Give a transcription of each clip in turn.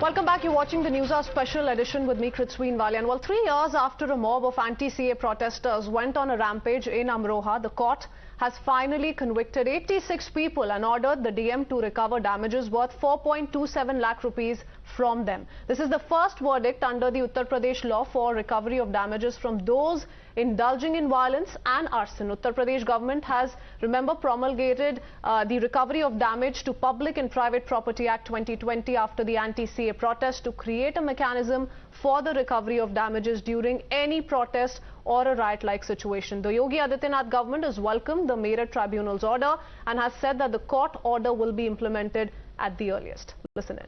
Welcome back. You're watching the News Hour special edition with me, Kritsween Valian. Well, 3 years after a mob of anti-CA protesters went on a rampage in Amroha, the court has finally convicted 86 people and ordered the DM to recover damages worth 4.27 lakh rupees from them. This is the first verdict under the Uttar Pradesh law for recovery of damages from those indulging in violence and arson. Uttar Pradesh government has, remember, promulgated the Recovery of Damage to Public and Private Property Act 2020 after the anti-CA protest to create a mechanism for the recovery of damages during any protest or a riot-like situation. The Yogi Adityanath government has welcomed the Meerut Tribunal's order and has said that the court order will be implemented at the earliest. Listen in.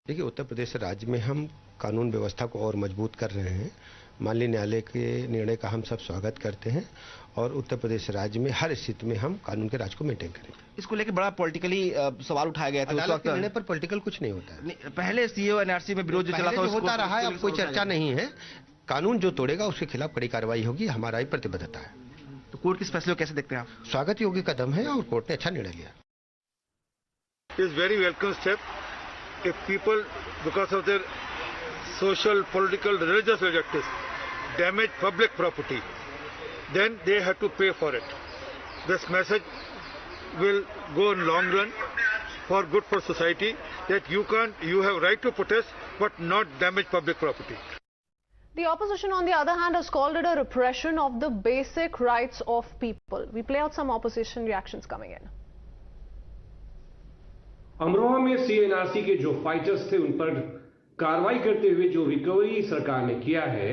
देखिए, उत्तर प्रदेश राज्य में हम कानून व्यवस्था को और मजबूत कर रहे हैं। माननीय न्यायालय के निर्णय का हम सब स्वागत करते हैं और उत्तर प्रदेश राज्य में हर स्थिति में हम कानून के राज को मेंटेन करेंगे। इसको लेकर बड़ा पॉलिटिकली सवाल उठाया गया था उस वक्त। निर्णय पर पॉलिटिकल कुछ नहीं होता है। पहले सीए एनआरसी में विरोध जो चला था होता रहा है, अब कोई चर्चा नहीं है। कानून जो तोड़ेगा उसके खिलाफ कड़ी कार्रवाई होगी, हमारा ही प्रतिबद्धता है। तो कोर्ट के इस फैसले को कैसे देखते हैं आप? स्वागत योग्य कदम है और कोर्ट ने अच्छा निर्णय लिया। It is very welcome step. If people, because of their social, political, religious objectives, damage public property, then they have to pay for it. This message will go in long run for good for society, that you have right to protest, but not damage public property. The opposition, on the other hand, has called it a repression of the basic rights of people. We play out some opposition reactions coming in. Amroha में CNRC के जो fighters थे उन पर कार्रवाई करते हुए जो रिकवरी सरकार ने किया है,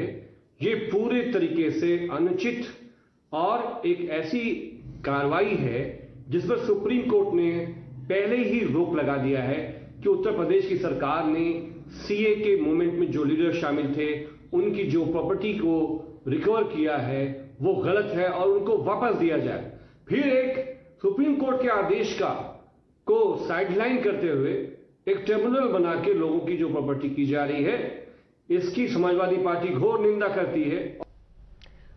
ये पूरे तरीके से अनुचित और एक ऐसी कार्रवाई है जिस पर सुप्रीम कोर्ट ने पहले ही रोक लगा दिया है कि उत्तर प्रदेश की सरकार ने सीए के मूवमेंट में जो लीडर शामिल थे उनकी जो प्रॉपर्टी को रिकवर किया है वो गलत है और उनको वापस दिया जाए। फिर एक सुप्रीम कोर्ट के आदेश को साइडलाइन करते हुए एक ट्रिब्यूनल बना के लोगों की जो प्रॉपर्टी की जा रही है, इसकी समाजवादी पार्टी घोर निंदा करती है।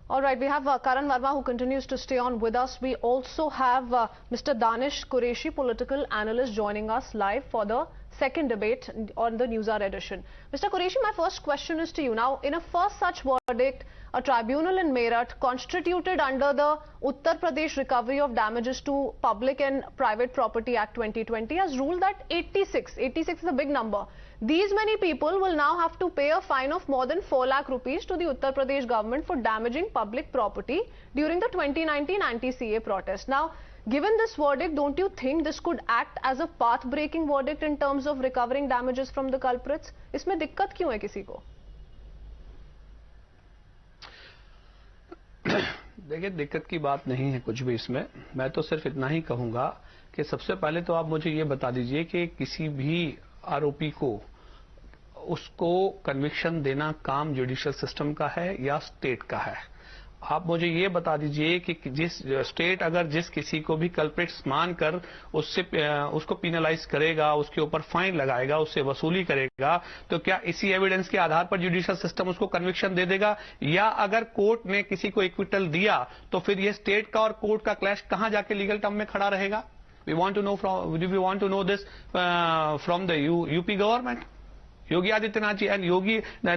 All right, we have Karan Verma who continues to stay on with us. We also have Mr. Danish Qureshi, political analyst, joining us live for the second debate on the News Hour edition. Mr. Qureshi, my first question is to you. Now, in a first such verdict, a tribunal in Meerut constituted under the Uttar Pradesh Recovery of Damages to Public and Private Property Act 2020 has ruled that 86 is a big number. These many people will now have to pay a fine of more than 4 lakh rupees to the Uttar Pradesh government for damaging public property during the 2019 anti-CA protest. Now, given this verdict, don't you think this could act as a path-breaking verdict in terms of recovering damages from the culprits? इसमें दिक्कत क्यों है किसी को? देखिए, दिक्कत की बात नहीं है कुछ भी इसमें। मैं तो सिर्फ इतना ही कहूंगा कि सबसे पहले तो आप मुझे ये बता दीजिए कि किसी भी आरोपी को उसको कन्विक्शन देना काम जुडिशियल सिस्टम का है या स्टेट का है। आप मुझे ये बता दीजिए कि जिस स्टेट अगर जिस किसी को भी कल्प्रिट्स मानकर उसको पिनलाइज करेगा, उसके ऊपर फाइन लगाएगा, उससे वसूली करेगा, तो क्या इसी एविडेंस के आधार पर जुडिशियल सिस्टम उसको कन्विक्शन दे देगा? या अगर कोर्ट ने किसी को इक्विटल दिया तो फिर ये स्टेट का और कोर्ट का क्लैश कहां जाके लीगल टर्म में खड़ा रहेगा? We want to know this from the UP government. Yogi Adityanath ji and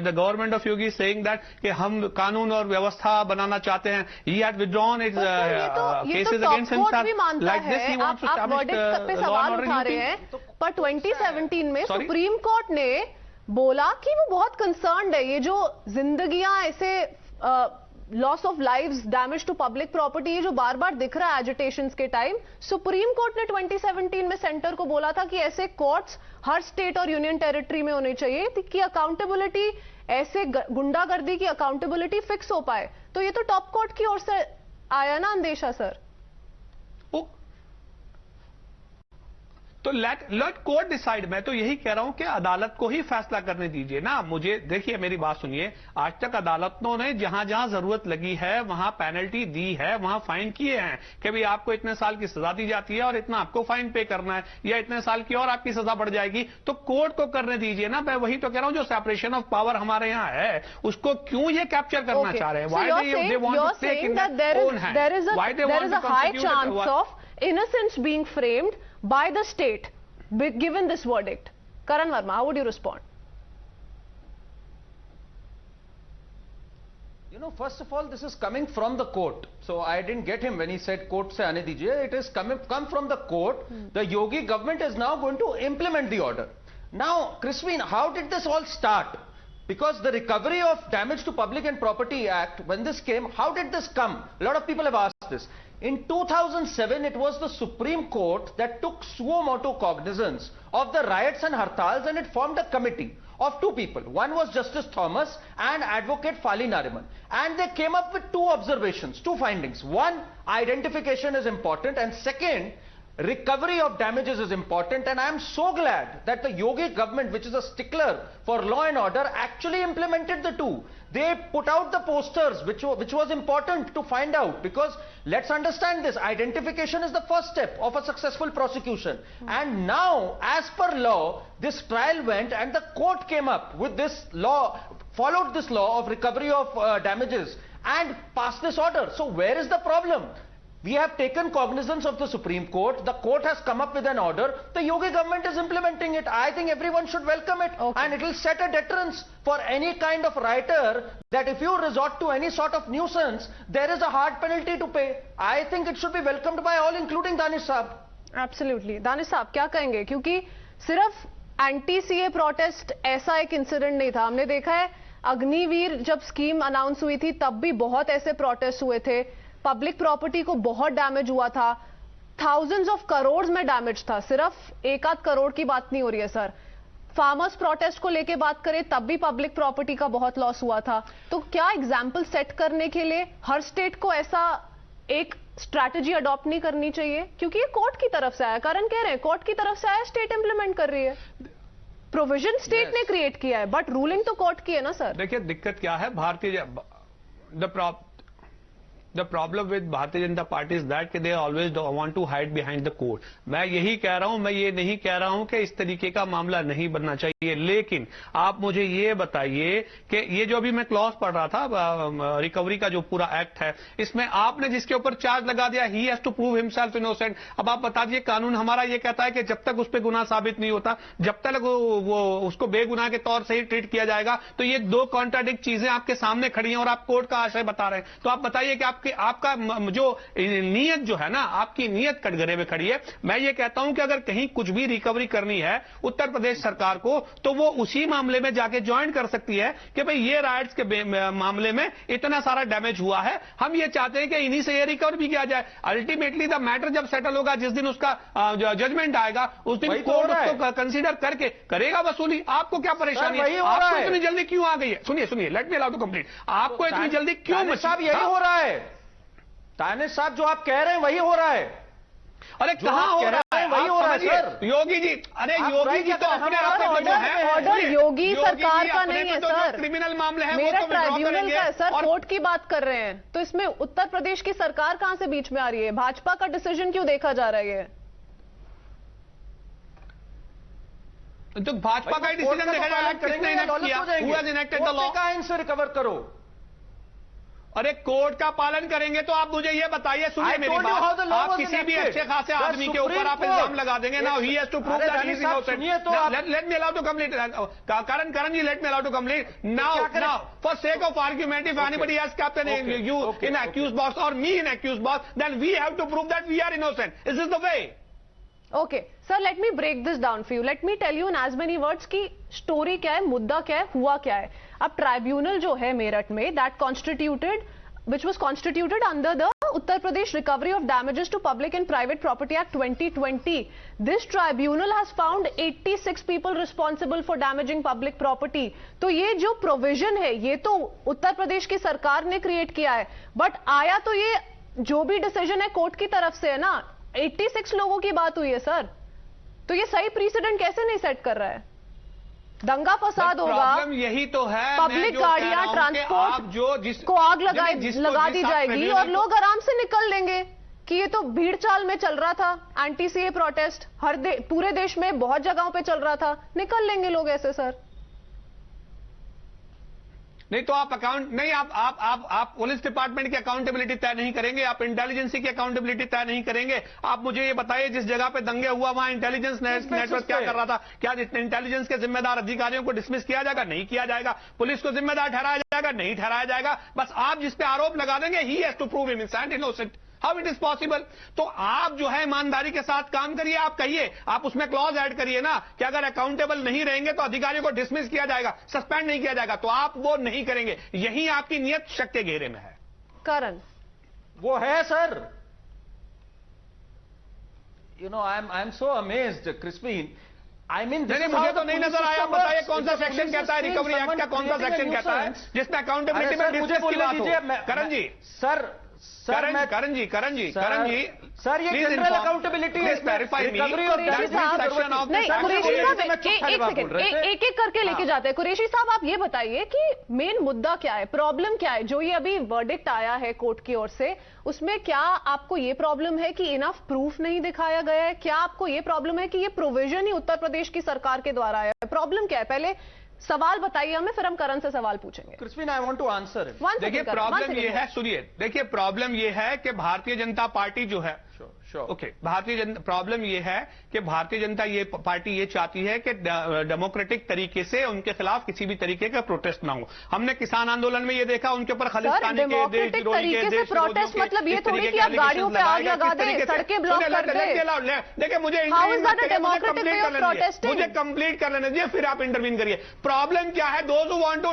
the government of Yogi is saying that कि हम कानून और व्यवस्था बनाना चाहते हैं. He had withdrawn his cases against himself. Like this he wants to establish law and order in UP. पर 2017 में supreme court ने बोला कि वो बहुत कंसर्न्ड है, ये जो जिंदगियां ऐसे loss of lives, damage to public property, ये जो बार बार दिख रहा है एजिटेशंस के टाइम, सुप्रीम कोर्ट ने 2017 में सेंटर को बोला था कि ऐसे कोर्ट्स हर स्टेट और यूनियन टेरिटरी में होनी चाहिए कि अकाउंटेबिलिटी, ऐसे गुंडागर्दी की अकाउंटेबिलिटी फिक्स हो पाए। तो ये तो टॉप कोर्ट की ओर से आया ना अंदेशा सर। तो लेट कोर्ट डिसाइड। मैं तो यही कह रहा हूं कि अदालत को ही फैसला करने दीजिए ना। मुझे देखिए, मेरी बात सुनिए, आज तक अदालतों ने जहां जहां जरूरत लगी है वहां पेनल्टी दी है, वहां फाइन किए हैं कि भाई आपको इतने साल की सजा दी जाती है और इतना आपको फाइन पे करना है, या इतने साल की और आपकी सजा बढ़ जाएगी। तो कोर्ट को करने दीजिए ना। मैं वही तो कह रहा हूं, जो सेपरेशन ऑफ पावर हमारे यहाँ है उसको क्यों ये कैप्चर करना चाह रहे हैं? Why they want to take in their own hand? There is a high chance of innocence being framed by the state. given this verdict? Karan Verma, how would you respond? You know, first of all, this is coming from the court. So I didn't get him when he said court se aane dijiye. It is come from the court. The Yogi government is now going to implement the order. Now, Christine, how did this all start? Because the Recovery of Damage to Public and Property Act, when this came, how did this come? A lot of people have asked this. In 2007, it was the Supreme Court that took suo motu cognizance of the riots and hartals, and it formed a committee of two people. One was Justice Thomas and Advocate Fali Nariman. And they came up with two observations, two findings. One, identification is important, and second, recovery of damages is important. And I am so glad that the Yogi government, which is a stickler for law and order, actually implemented the two. They put out the posters, which was important to find out, because let's understand this, identification is the first step of a successful prosecution. And now, as per law, this trial went and the court came up with this law, followed this law of recovery of damages and passed this order. So where is the problem? We have taken cognizance of the Supreme Court. The court has come up with an order. The Yogi government is implementing it. I think everyone should welcome it. Okay. And it will set a deterrence for any kind of rioter, that if you resort to any sort of nuisance, there is a hard penalty to pay. I think it should be welcomed by all, including Danish Saab. Absolutely. Danish साहब क्या कहेंगे? क्योंकि सिर्फ anti CA protest ऐसा एक incident नहीं था. हमने देखा है अग्निवीर जब स्कीम अनाउंस हुई थी तब भी बहुत ऐसे प्रोटेस्ट हुए थे. पब्लिक प्रॉपर्टी को बहुत डैमेज हुआ था. थाउजेंड्स ऑफ करोड़ में डैमेज था. सिर्फ एक आध करोड़ की बात नहीं हो रही है सर. फार्मर्स प्रोटेस्ट को लेके बात करें तब भी पब्लिक प्रॉपर्टी का बहुत लॉस हुआ था. तो क्या एग्जाम्पल सेट करने के लिए हर स्टेट को ऐसा एक स्ट्रैटेजी अडॉप्ट नहीं करनी चाहिए? क्योंकि ये कोर्ट की तरफ से आया. कारण कह रहे हैं कोर्ट की तरफ से आया, स्टेट इंप्लीमेंट कर रही है. प्रोविजन स्टेट ने क्रिएट किया है, बट रूलिंग तो कोर्ट की है ना सर. देखिए दिक्कत क्या है, The problem with Bharatiya Janata Party is that they always want to hide behind the court. मैं यही कह रहा हूं, मैं ये नहीं कह रहा हूं कि इस तरीके का मामला नहीं बनना चाहिए, लेकिन आप मुझे ये बताइए कि ये जो अभी मैं क्लॉज पढ़ रहा था रिकवरी का जो पूरा एक्ट है, इसमें आपने जिसके ऊपर चार्ज लगा दिया, he has to prove himself innocent. अब आप बता दीजिए, कानून हमारा ये कहता है कि जब तक उस पर गुनाह साबित नहीं होता, जब तक वो उसको बेगुनाह के तौर से ही ट्रीट किया जाएगा. तो ये दो कॉन्ट्राडिक्ट चीजें आपके सामने खड़ी हैं और आप कोर्ट का आशय बता रहे हैं. तो आप बताइए कि आपका जो नीयत जो है ना, आपकी नीयत कटघरे में खड़ी है. मैं ये कहता हूं कि अगर कहीं कुछ भी रिकवरी करनी है उत्तर प्रदेश सरकार को, तो वो उसी मामले में जाके ज्वाइन कर सकती है कि भाई ये राइट्स के मामले में इतना सारा डैमेज हुआ है, हम ये चाहते हैं कि इन्हीं से ये रिकवर भी किया जाए. अल्टीमेटली द मैटर जब सेटल होगा, जिस दिन उसका जजमेंट आएगा, उस दिन कोर्ट उसको कंसीडर करके करेगा वसूली. आपको क्या परेशानी है? आपको इतनी जल्दी क्यों आ गई है? सुनिए, let me allow to complete. आपको इतनी जल्दी क्यों? साहब यही हो रहा है. दानिश साहब जो आप कह रहे हैं वही हो रहा है. अरे कहां हो रहा है? वही हो रहा है सर. योगी जी, अरे योगी जी तो अपने ऑर्डर योगी सरकार का नहीं है सर, क्रिमिनल मामले हैं, मेरा ट्राइब्यूनल का है सर. कोर्ट की बात कर रहे हैं, तो इसमें उत्तर प्रदेश की सरकार कहां से बीच में आ रही है? भाजपा का डिसीजन क्यों देखा जा रहा है? तो भाजपा का डिसीजन देखा जा रहा है, किसने इनेक्ट किया? Who has enacted the law? इनसे रिकवर करो. अरे कोर्ट का पालन करेंगे तो आप मुझे ये बताइए. सुनिए मेरी बात, आप किसी भी अच्छे खासे आदमी के ऊपर आप इल्जाम लगा देंगे ना, he has to prove that he is innocent. Let me allow to complete. Karan ji, let me allow to complete. Now, for sake of argument, if anybody has captain you in accused box or me in accused box, then we have to prove that we are innocent. Is this the way? Okay, sir, let me break this down for you. Let me tell you in as many words कि story क्या है, मुद्दा क्या है, हुआ क्या है. अब ट्राइब्यूनल जो है मेरठ में, which was constituted under the Uttar Pradesh Recovery of Damages to Public and Private Property Act 2020. This tribunal has found 86 people responsible for damaging public property. तो ये जो प्रोविजन है, ये तो उत्तर प्रदेश की सरकार ने क्रिएट किया है, बट आया तो ये जो भी डिसीजन है कोर्ट की तरफ से है ना. 86 लोगों की बात हुई है सर, तो ये सही प्रेसिडेंट कैसे नहीं सेट कर रहा है? दंगा फसाद होगा, यही तो है, पब्लिक गाड़ियां ट्रांसपोर्ट को आग लगा दी जाएगी और लोग आराम से निकल लेंगे कि ये तो भीड़ चाल में चल रहा था. एंटी सीए प्रोटेस्ट पूरे देश में बहुत जगहों पे चल रहा था, निकल लेंगे लोग ऐसे सर. नहीं तो आप अकाउंट नहीं, आप पुलिस डिपार्टमेंट की अकाउंटेबिलिटी तय नहीं करेंगे, आप इंटेलिजेंसी की अकाउंटेबिलिटी तय नहीं करेंगे। आप मुझे ये बताइए, जिस जगह पे दंगे हुआ वहां इंटेलिजेंस नेटवर्क क्या कर रहा था? क्या इंटेलिजेंस के जिम्मेदार अधिकारियों को डिसमिस किया जाएगा? नहीं किया जाएगा। पुलिस को जिम्मेदार ठहराया जाएगा? नहीं ठहराया जाएगा। बस आप जिस पे आरोप लगा देंगे, he has to prove him innocent. How it is possible? तो आप जो है ईमानदारी के साथ काम करिए। आप कहिए, आप उसमें क्लॉज ऐड करिए ना कि अगर अकाउंटेबल नहीं रहेंगे तो अधिकारियों को डिसमिस किया जाएगा, सस्पेंड नहीं किया जाएगा। तो आप वो नहीं करेंगे। यही आपकी नियत शक के घेरे में है। करण, वो है sir. You know, I am so amazed Crispin. I mean, मुझे तो नहीं नजर आया। बताइए कौन सा सेक्शन कहता है, रिकवरी एक्ट का कौन सा सेक्शन कहता है जिसमें अकाउंटेबिलिटी में डिसमिस की बात हो? करण जी, करण जी, सर, ये जनरल अकाउंटेबिलिटी है। कुरैशी साहब एक एक करके लेके जाते हैं। कुरैशी साहब, आप ये बताइए कि मेन मुद्दा क्या है, प्रॉब्लम क्या है? जो ये अभी वर्डिक्ट आया है कोर्ट की ओर से, उसमें क्या आपको ये प्रॉब्लम है कि इनफ प्रूफ नहीं दिखाया गया है? क्या आपको ये प्रॉब्लम है कि ये प्रोविजन ही उत्तर प्रदेश की सरकार के द्वारा है? प्रॉब्लम क्या है? पहले सवाल बताइए हमें, फिर हम करण से सवाल पूछेंगे। क्रिस्पीन, आई वांट टू आंसर। देखिए प्रॉब्लम ये है, सुनिए, देखिए प्रॉब्लम ये है कि भारतीय जनता पार्टी जो है, ओके, प्रॉब्लम ये है कि भारतीय जनता पार्टी ये चाहती है कि डेमोक्रेटिक तरीके से उनके खिलाफ किसी भी तरीके का प्रोटेस्ट ना हो। हमने किसान आंदोलन में ये देखा, उनके ऊपर खालिस्तानी के प्रोटेस्ट मतलब ये थोड़ी कि आप गाड़ियों पे आग लगा दें, सड़कें ब्लॉक कर दें। देखिए मुझे कंप्लीट कर लेने दीजिए, फिर आप इंटरवीन करिए। प्रॉब्लम क्या है? Those who want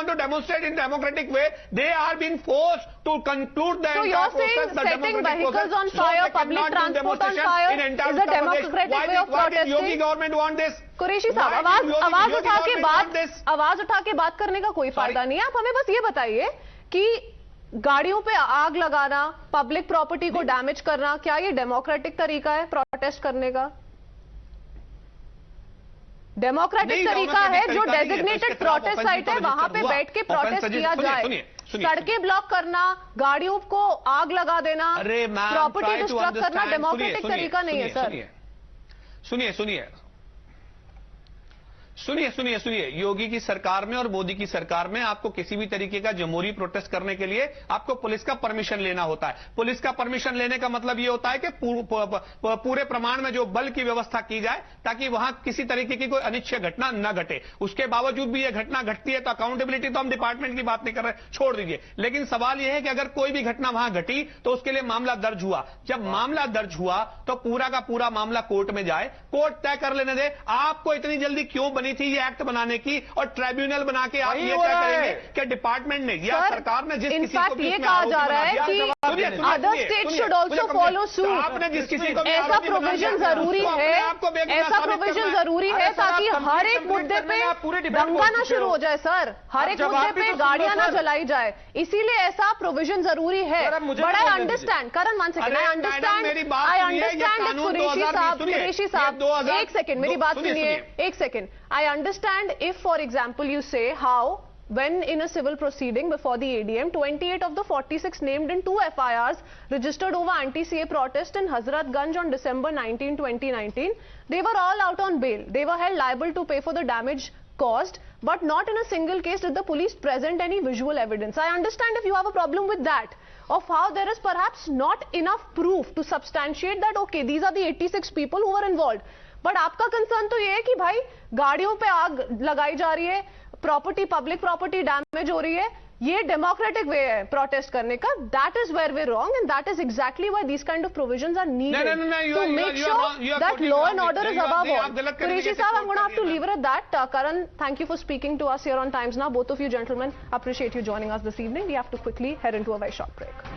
to demonstrate in democratic way, they are being forced to conclude the entire process. setting vehicles on fire, public transport on fire is a democratic way of protesting. Yogi government want this. Qureshi साहब, आवाज उठा के बात करने का कोई फायदा नहीं है। आप हमें बस ये बताइए कि गाड़ियों पे आग लगाना, पब्लिक प्रॉपर्टी को डैमेज करना, क्या ये डेमोक्रेटिक तरीका है प्रोटेस्ट करने का? डेमोक्रेटिक तरीका है जो डेजिग्नेटेड प्रोटेस्ट साइट है वहां पे बैठ के प्रोटेस्ट किया जाए। सड़कें ब्लॉक करना, गाड़ियों को आग लगा देना, प्रॉपर्टी डिस्ट्रक्ट करना डेमोक्रेटिक तरीका नहीं है सर। सुनिए, योगी की सरकार में और मोदी की सरकार में आपको किसी भी तरीके का जमहूरी प्रोटेस्ट करने के लिए आपको पुलिस का परमिशन लेना होता है। पुलिस का परमिशन लेने का मतलब यह होता है कि पूरे प्रमाण में जो बल की व्यवस्था की जाए ताकि वहां किसी तरीके की कोई अनिच्छा घटना न घटे। उसके बावजूद भी यह घटना घटती है तो अकाउंटेबिलिटी तो हम डिपार्टमेंट की बात नहीं कर रहे, छोड़ दीजिए। लेकिन सवाल यह है कि अगर कोई भी घटना वहां घटी तो उसके लिए मामला दर्ज हुआ। जब मामला दर्ज हुआ तो पूरा का पूरा मामला कोर्ट में जाए, कोर्ट तय कर लेने दे आपको इतनी जल्दी क्यों बनी थी ये एक्ट बनाने की, और ट्राइब्यूनल बना के आप ये तय करेंगे कि डिपार्टमेंट ने या सरकार ने जिस किसी को ये कहा जा रहा है कि other state should also follow suit. आपने जिस किसी को ऐसा प्रोविजन जरूरी है, ऐसा प्रोविजन जरूरी है ताकि हर एक मुद्दे पे दंगा ना शुरू हो जाए सर, हर एक मुद्दे पे गाड़ियां ना जलाई जाए, इसीलिए ऐसा प्रोविजन जरूरी है। But I understand Karan, one second, I understand Qureshi साहब, एक सेकंड मेरी बात सुनिए, एक second. I understand if, for example, you say how when in a civil proceeding before the ADM, 28 of the 46 named in 2 FIRs registered over anti-CA protest in Hazratganj on December 19, 2019, they were all out on bail. They were held liable to pay for the damage caused, but not in a single case did the police present any visual evidence. I understand if you have a problem with that, of how there is perhaps not enough proof to substantiate that, okay, these are the 86 people who were involved. But आपका concern तो ये है कि भाई गाड़ियों पे आग लगाई जा रही है, प्रॉपर्टी, पब्लिक प्रॉपर्टी डैमेज हो रही है, ये डेमोक्रेटिक वे है प्रोटेस्ट करने का। That is where we wrong and that is exactly why these kind of provisions are needed to make sure that law and order is above all. Qureshi sahab, I'm going to have to leave it at that. Karan, thank you for speaking to us here on Times Now. Both of you gentlemen, appreciate you joining us this evening. We have to quickly head into a very short break.